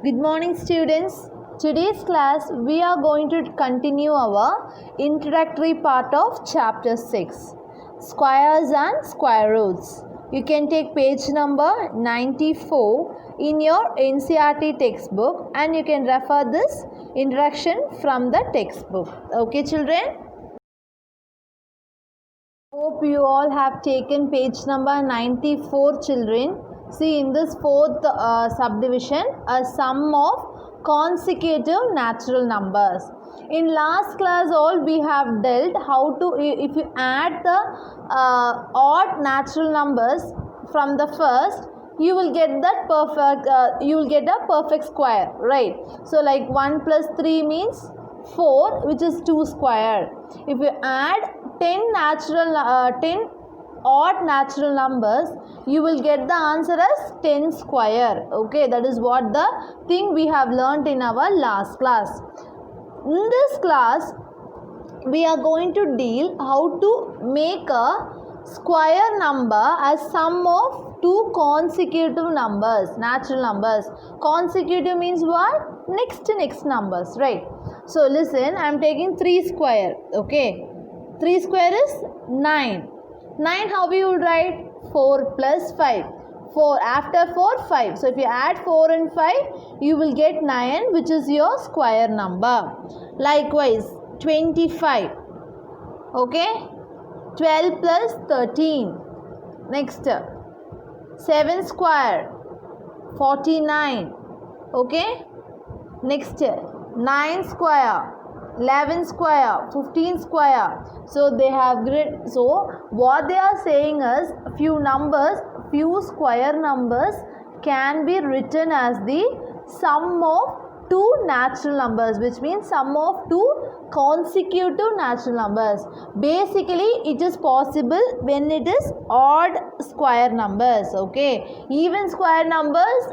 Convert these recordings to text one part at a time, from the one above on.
Good morning, students. Today's class we are going to continue our introductory part of chapter 6, squares and square roots. You can take page number 94 in your NCERT textbook and you can refer this introduction from the textbook. Okay, children? Hope you all have taken page number 94, children. See, in this fourth subdivision, a sum of consecutive natural numbers. In last class all we have dealt how to, if you add the odd natural numbers from the first, you will get that perfect, you will get a perfect square, right? So like 1 plus 3 means 4, which is 2 square. If you add 10 odd natural numbers, you will get the answer as 10 square. Okay, that is what the thing we have learnt in our last class. In this class we are going to deal how to make a square number as sum of two consecutive numbers, natural numbers. Consecutive means what? Next numbers, right? So listen, I am taking 3 square. Okay, 3 square is 9. 9 how we will write? 4 plus 5. 4 after 4 5. So if you add 4 and 5 you will get 9, which is your square number. Likewise 25. Okay, 12 plus 13. Next 7 square 49. Okay, next 9 square 11 square, 15 square. So they have grid. So what they are saying is few numbers, few square numbers can be written as the sum of two natural numbers, which means sum of two consecutive natural numbers. Basically it is possible when it is odd square numbers. Okay, even square numbers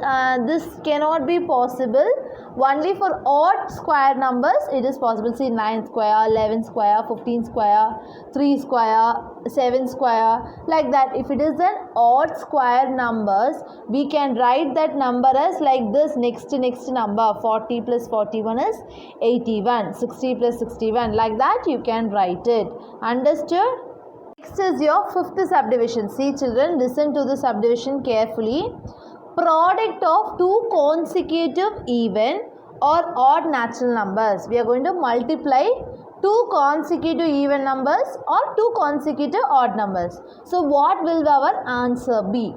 this cannot be possible. Only for odd square numbers it is possible. See, 9 square, 11 square, 15 square, 3 square, 7 square, like that. If it is an odd square numbers, we can write that number as like this. Next number, 40 plus 41 is 81, 60 plus 61, like that you can write it. Understood? Next is your fifth subdivision. See, children, listen to the subdivision carefully. Product of two consecutive even or odd natural numbers. We are going to multiply two consecutive even numbers or two consecutive odd numbers. So what will our answer be?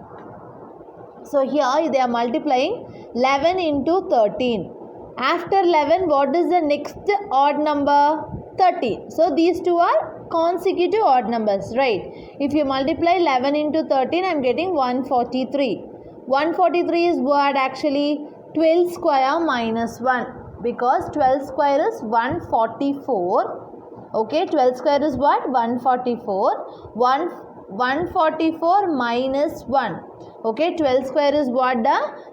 So here they are multiplying 11 into 13. After 11, what is the next odd number? 13. So these two are consecutive odd numbers, right? If you multiply 11 into 13, I am getting 143. 143 is what actually? 12 square minus 1, because 12 square is 144. Okay, 12 square is what? 144. 144 minus 1. Okay, 12 square is what?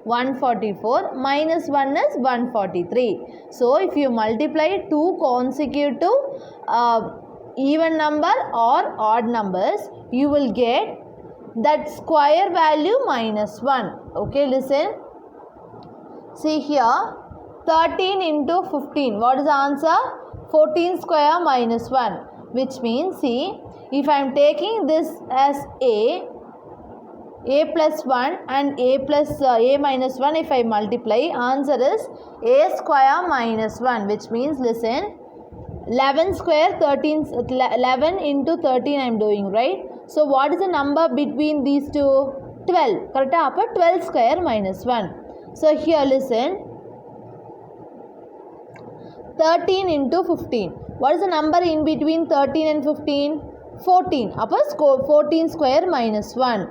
144 minus 1 is 143. So if you multiply two consecutive even number or odd numbers, you will get that square value minus 1. Okay, listen. See here, 13 into 15. What is the answer? 14 square minus 1. Which means, see, if I am taking this as a plus 1 and a plus a minus 1, if I multiply, answer is a square minus 1. Which means, listen, 11 square 13, 11 into 13 I am doing, right? So what is the number between these two? 12. Correct? 12 square minus 1. So here listen. 13 into 15. What is the number in between 13 and 15? 14. 14 square minus 1.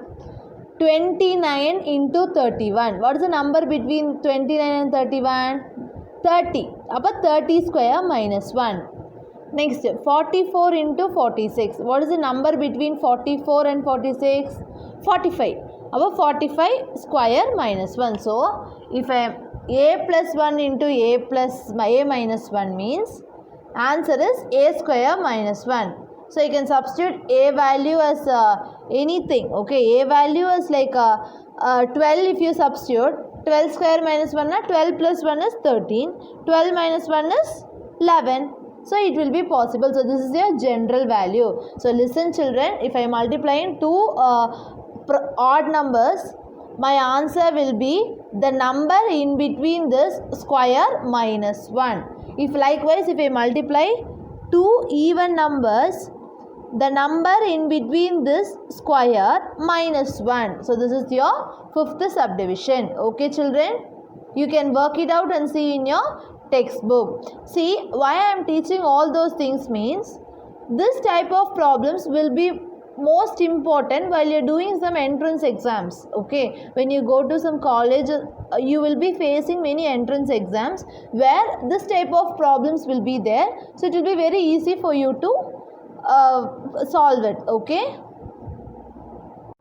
29 into 31. What is the number between 29 and 31? 30. 30 square minus 1. Next, 44 into 46. What is the number between 44 and 46? 45. About 45 square minus 1. So, if I am a plus 1 into a minus 1 means answer is a square minus 1. So, you can substitute a value as anything. Okay, a value is like 12 if you substitute. 12 square minus 1 is 12 plus 1 is 13. 12 minus 1 is 11. So it will be possible. So this is your general value. So listen children, if I multiplying two odd numbers, my answer will be the number in between this square minus 1. If likewise if I multiply two even numbers, the number in between this square minus 1. So this is your fifth subdivision. Okay children, you can work it out and see in your textbook. See, why I am teaching all those things means this type of problems will be most important while you are doing some entrance exams. Okay, when you go to some college, you will be facing many entrance exams where this type of problems will be there. So it will be very easy for you to solve it. Okay.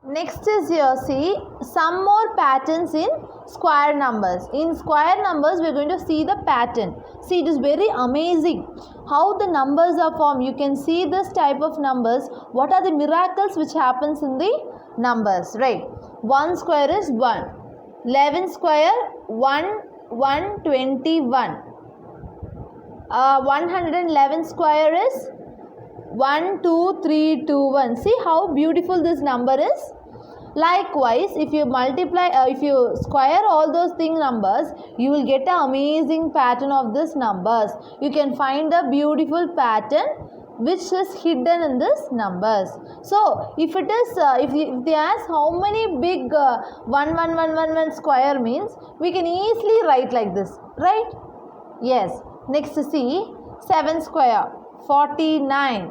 Next is here, see some more patterns in square numbers. In square numbers, we are going to see the pattern. See, it is very amazing how the numbers are formed. You can see this type of numbers. What are the miracles which happens in the numbers, right? 1 square is 1. 11 square, 121. 111 square is 1, 2, 3, 2, 1. See how beautiful this number is? Likewise, if you multiply, if you square all those numbers, you will get an amazing pattern of these numbers. You can find a beautiful pattern which is hidden in these numbers. So, if it is, if they ask how many big 1 square means, we can easily write like this, right? Yes. Next, see 7 square, 49.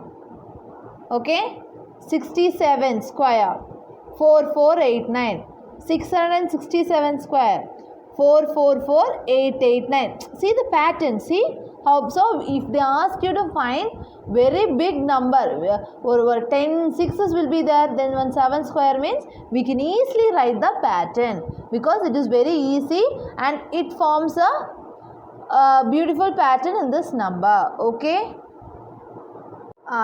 Okay, 67 square, 4489. 667 square, 444889. See the pattern, see how. So if they ask you to find very big number, over 10 sixes will be there, then 1 7 square means we can easily write the pattern because it is very easy and it forms a beautiful pattern in this number. Okay.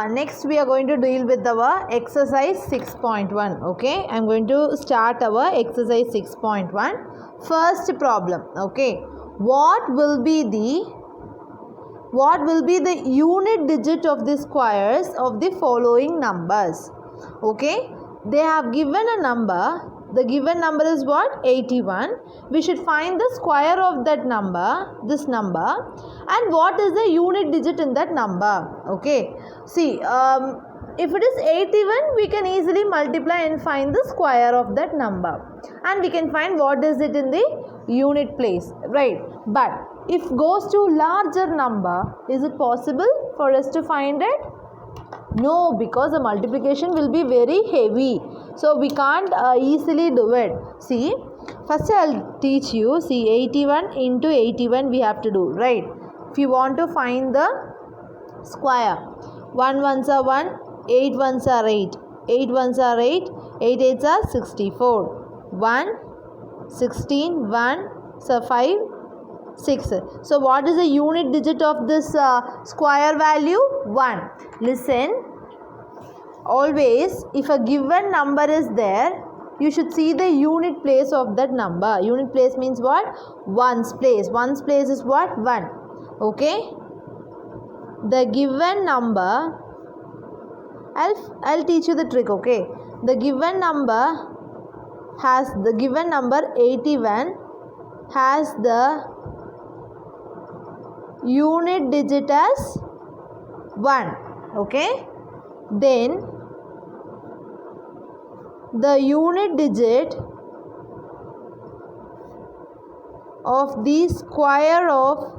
Next we are going to deal with our exercise 6.1. Okay, I am going to start our exercise 6.1. First problem. Okay, what will be the unit digit of the squares of the following numbers? Okay, they have given a number. The given number is what? 81. We should find the square of that number, this number, and what is the unit digit in that number. Okay, see, if it is 81, we can easily multiply and find the square of that number, and we can find what is it in the unit place, right? But if goes to larger number, is it possible for us to find it? No, because the multiplication will be very heavy. So we can't easily do it. See, first I'll teach you. See, 81 into 81 we have to do, right? If you want to find the square, 1 ones are 1, 8 ones are 8, 8 ones are 8, 8 eights are 64, 1, 16, 1, so 5, 6. So what is the unit digit of this square value? 1. Listen, always if a given number is there, you should see the unit place of that number. Unit place means what? Ones place. Ones place is what? 1. Okay. The given number, I'll teach you the trick. Okay. The given number 81 has the unit digit as 1. Okay. Then the unit digit of the square of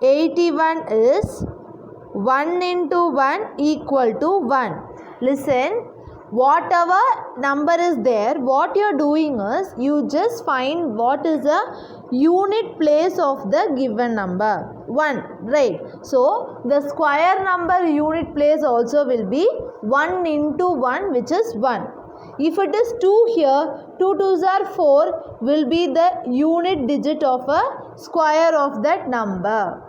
81 is 1 into 1 equal to 1. Listen, whatever number is there, what you are doing is you just find what is the unit place of the given number. 1, right? So the square number unit place also will be 1 into 1, which is 1. If it is 2 here, 2 2s are 4 will be the unit digit of a square of that number.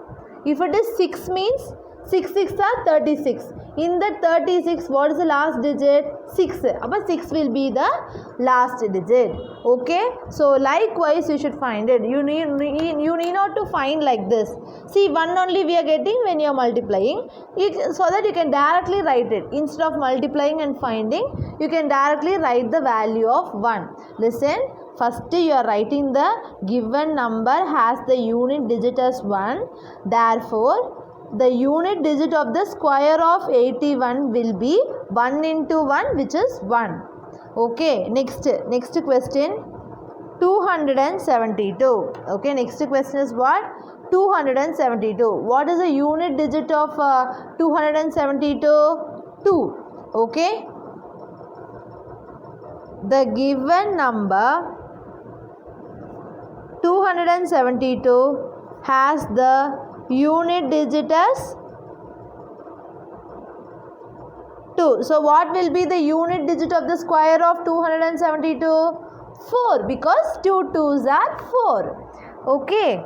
If it is 6 means 6 6 are 36. In that 36, what is the last digit? 6. But 6 will be the last digit. Okay. So likewise you should find it. You need not to find like this. See, 1 only we are getting when you are multiplying. So that you can directly write it. Instead of multiplying and finding, you can directly write the value of 1. Listen. First you are writing the given number has the unit digit as 1. Therefore, the unit digit of the square of 81 will be 1 into 1, which is 1. Okay, next question, 272. Okay, next question is what? 272. What is the unit digit of 272? 2. Okay. The given number 272 has the unit digit as 2. So what will be the unit digit of the square of 272? 4, because 2 2s are 4. Okay.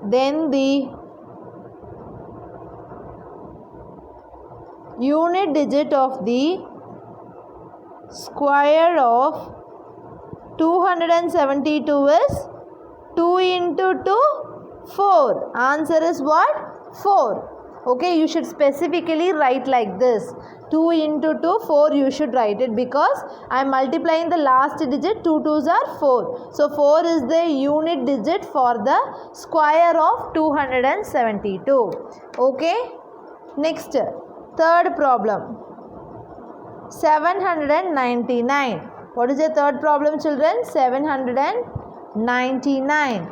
Then the unit digit of the square of 272 is 2 into 2, 4. Answer is what? 4. Okay, you should specifically write like this. 2 into 2, 4 you should write it, because I am multiplying the last digit. 2 2s are 4. So 4 is the unit digit for the square of 272. Okay. Next, third problem. 799. What is the third problem, children? 799.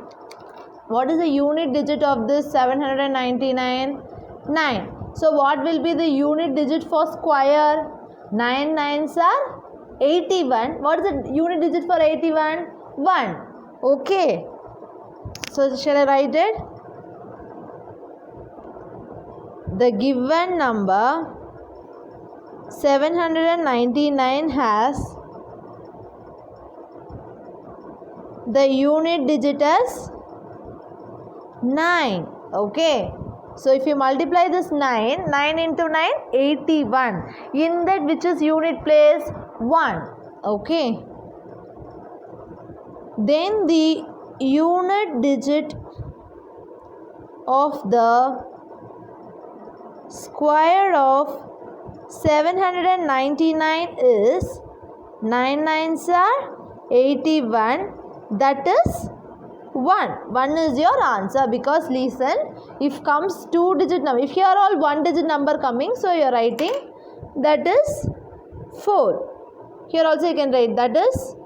What is the unit digit of this 799? 9. So what will be the unit digit for square? 9 9s are 81. What is the unit digit for 81? 1. Okay. So shall I write it? The given number 799 has the unit digit as 9. Okay. So if you multiply this 9 into 9, 81. In that, which is unit place? 1. Okay. Then the unit digit of the square of 799 is 9 9s are 81. That is 1. 1 is your answer, because listen, if comes 2-digit number, if here are all 1-digit number coming, so you are writing that is 4. Here also you can write that is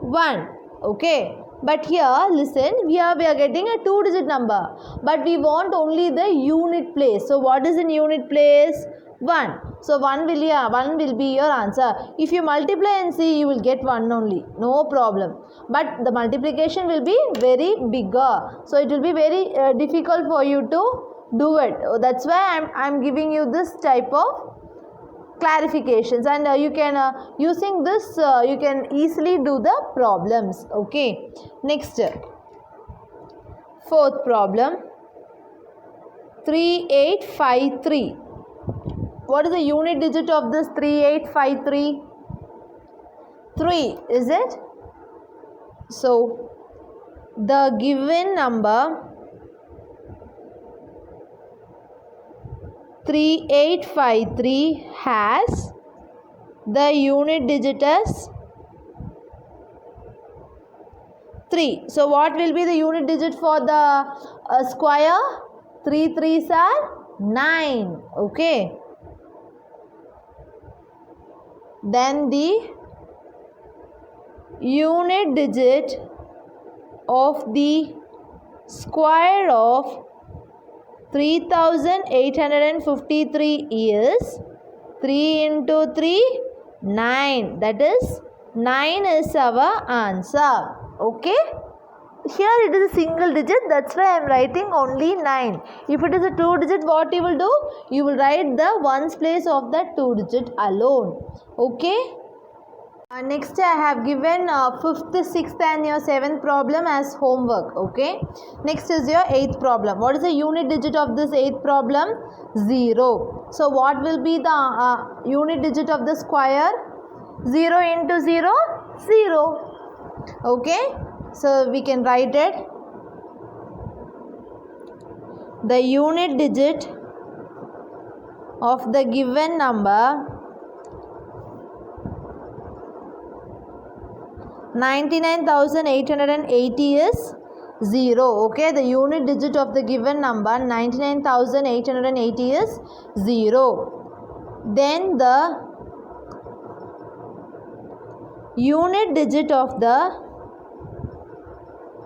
1. Okay. But here, listen, here we are getting a 2-digit number, but we want only the unit place. So what is in unit place? 1. So 1 will be your answer. If you multiply and see, you will get 1 only. No problem. But the multiplication will be very bigger. So it will be very difficult for you to do it. That's why I'm giving you this type of clarifications, and you can using this you can easily do the problems. Okay. Next, fourth problem, 3853. What is the unit digit of this 3853? 3, is it? So the given number 3853 has the unit digit as 3. So what will be the unit digit for the square? 3 3s are 9. Okay. Then the unit digit of the square of 3853 is 3 into 3, 9. That is 9 is our answer. Okay. Here it is a single digit, that's why I am writing only 9. If it is a 2 digit, what you will do? You will write the ones place of that 2 digit alone. Okay. Next I have given 5th, 6th and your 7th problem as homework. Okay. Next is your 8th problem. What is the unit digit of this 8th problem? 0. So what will be the unit digit of the square? 0 into 0? 0. Okay. So we can write it. The unit digit of the given number 99,880 is 0. Okay, the unit digit of the given number 99,880 is 0. Then the unit digit of the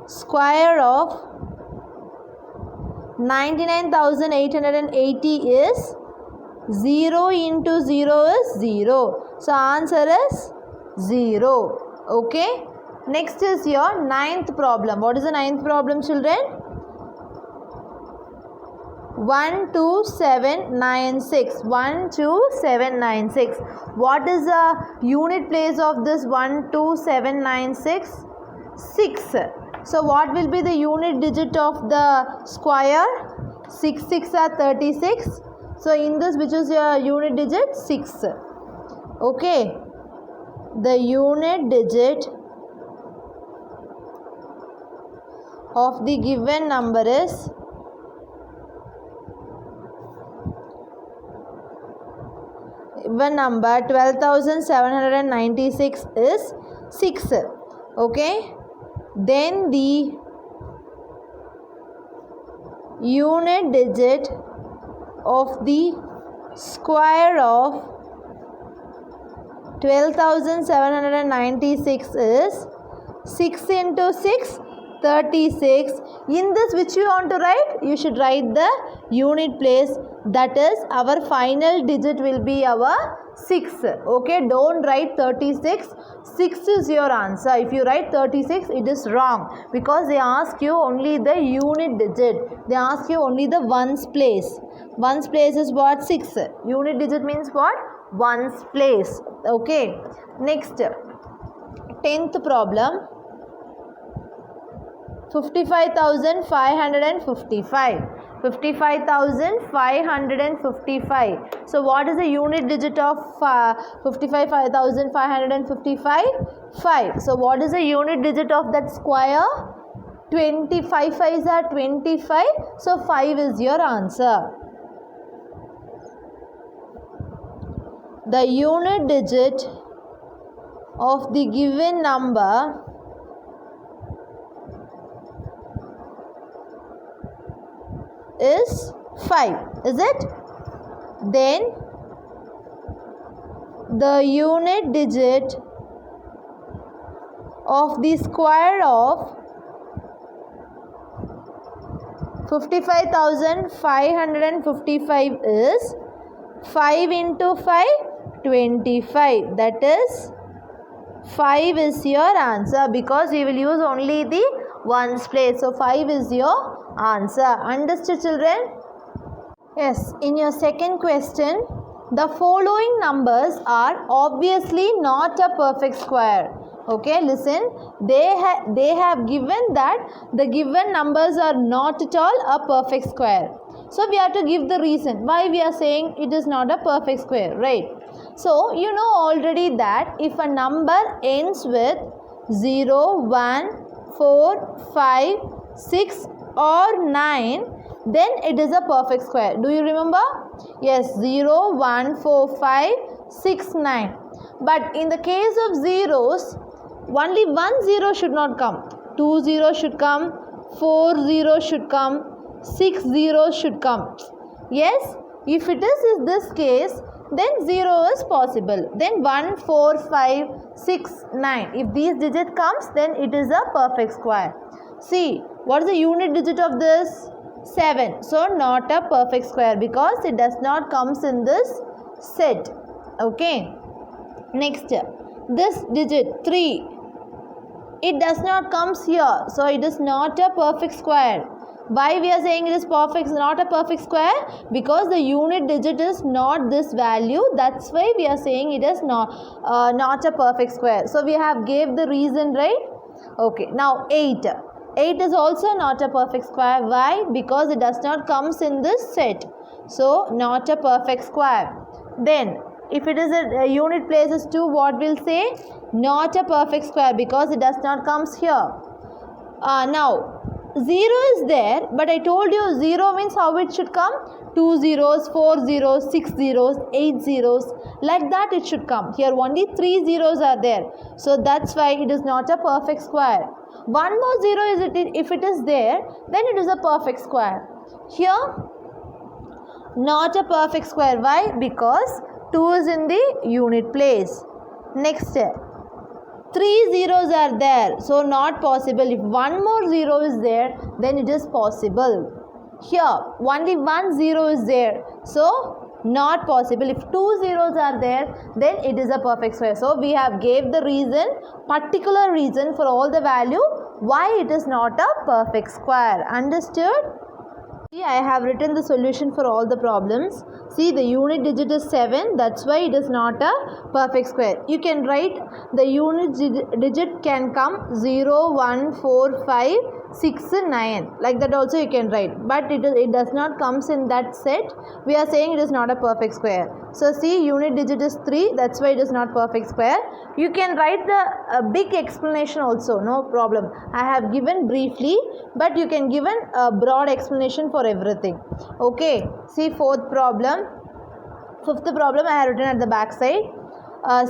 square of 99,880 is 0 into 0 is 0. So answer is 0. Okay. Next is your 9th problem. What is the 9th problem, children? 12796. 12796. What is the unit place of this 12796? 6. So what will be the unit digit of the square? 6 6 are 36. So in this, which is your unit digit? 6. Okay. The unit digit of the given number is given number 12,796 is 6. Okay. Then the unit digit of the square of 12,796 is 6 into 6, 36. In this, which you want to write? You should write the unit place. That is, our final digit will be our 6. Okay, don't write 36. 6 is your answer. If you write 36, it is wrong, because they ask you only the unit digit. They ask you only the ones place. Ones place is what? 6. Unit digit means what? Ones place. Okay. Next, 10th problem. 55,555. 55,555. So what is the unit digit of 55,555? 5. So what is the unit digit of that square? 25 5s are 25. So 5 is your answer. The unit digit of the given number is 5, is it? Then the unit digit of the square of 55,555 is 5 into 5, 25. That is 5 is your answer, because we will use only the ones place. So 5 is your answer. Understood, children? Yes. In your second question, the following numbers are obviously not a perfect square. Okay, listen. They have given that the given numbers are not at all a perfect square. So we have to give the reason why we are saying it is not a perfect square, right? So you know already that if a number ends with 0, 1, 4, 5, 6 or 9, then it is a perfect square. Do you remember? Yes, 0, 1, 4, 5, 6, 9. But in the case of zeros, only 1 0 should not come. 2 0 should come. 4 0 should come. 6 0 should come. Yes, if it is in this case, then 0 is possible. Then 1, 4, 5, 6, 9. If these digit comes, then it is a perfect square. See, what is the unit digit of this? 7. So not a perfect square, because it does not comes in this set. Okay. Next, this digit 3. It does not comes here. So it is not a perfect square. Why we are saying it is perfect, not a perfect square? Because the unit digit is not this value. That's why we are saying it is not a perfect square. So we have gave the reason, right? Okay, now 8. 8 is also not a perfect square. Why? Because it does not comes in this set. So not a perfect square. Then if it is a unit place is 2, what we'll say? Not a perfect square because it does not comes here. Now 0 is there, but I told you 0 means how it should come? 2 zeros, 4 zeros, 6 zeros, 8 zeros, like that it should come. Here only 3 zeros are there. So that's why it is not a perfect square. One more 0 is it, if it is there, then it is a perfect square. Here not a perfect square. Why? Because 2 is in the unit place. Next, 3 zeros are there, so not possible. If one more 0 is there, then it is possible. Here only 1 0 is there, so not possible. If 2 zeros are there, then it is a perfect square. So we have gave the reason, particular reason for all the value why it is not a perfect square. Understood? See, I have written the solution for all the problems. See, the unit digit is 7. That's why it is not a perfect square. You can write the unit digit can come 0, 1, 4, 5, 6, 9. Like that also you can write. But it does not comes in that set. We are saying it is not a perfect square. So see, unit digit is 3. That's why it is not perfect square. You can write the big explanation also. No problem. I have given briefly, but you can give a broad explanation for everything. Okay. See, fourth problem. Fifth problem I have written at the back side.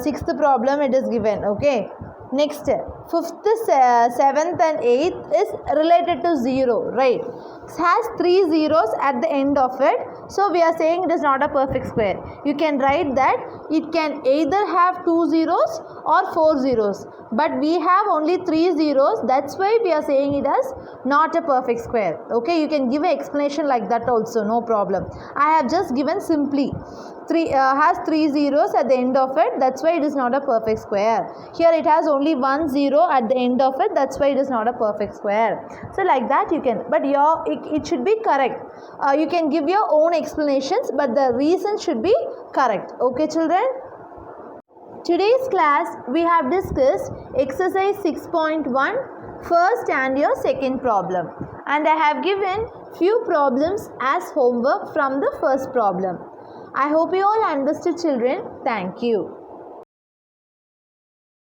Sixth problem it is given. Okay. Next, fifth, seventh and eighth is related to 0, right? It has 3 zeros at the end of it. So we are saying it is not a perfect square. You can write that it can either have 2 zeros or 4 zeros. But we have only 3 zeros. That's why we are saying it as not a perfect square. Okay, you can give an explanation like that also, no problem. I have just given simply. Has 3 zeros at the end of it. That's why it is not a perfect square. Here it has only 1 0 at the end of it. That's why it is not a perfect square. So like that you can, but it should be correct. You can give your own explanations, but the reason should be correct. Okay, children? Today's class we have discussed exercise 6.1, first and your second problem, and I have given few problems as homework from the first problem. I hope you all understood, children. Thank you.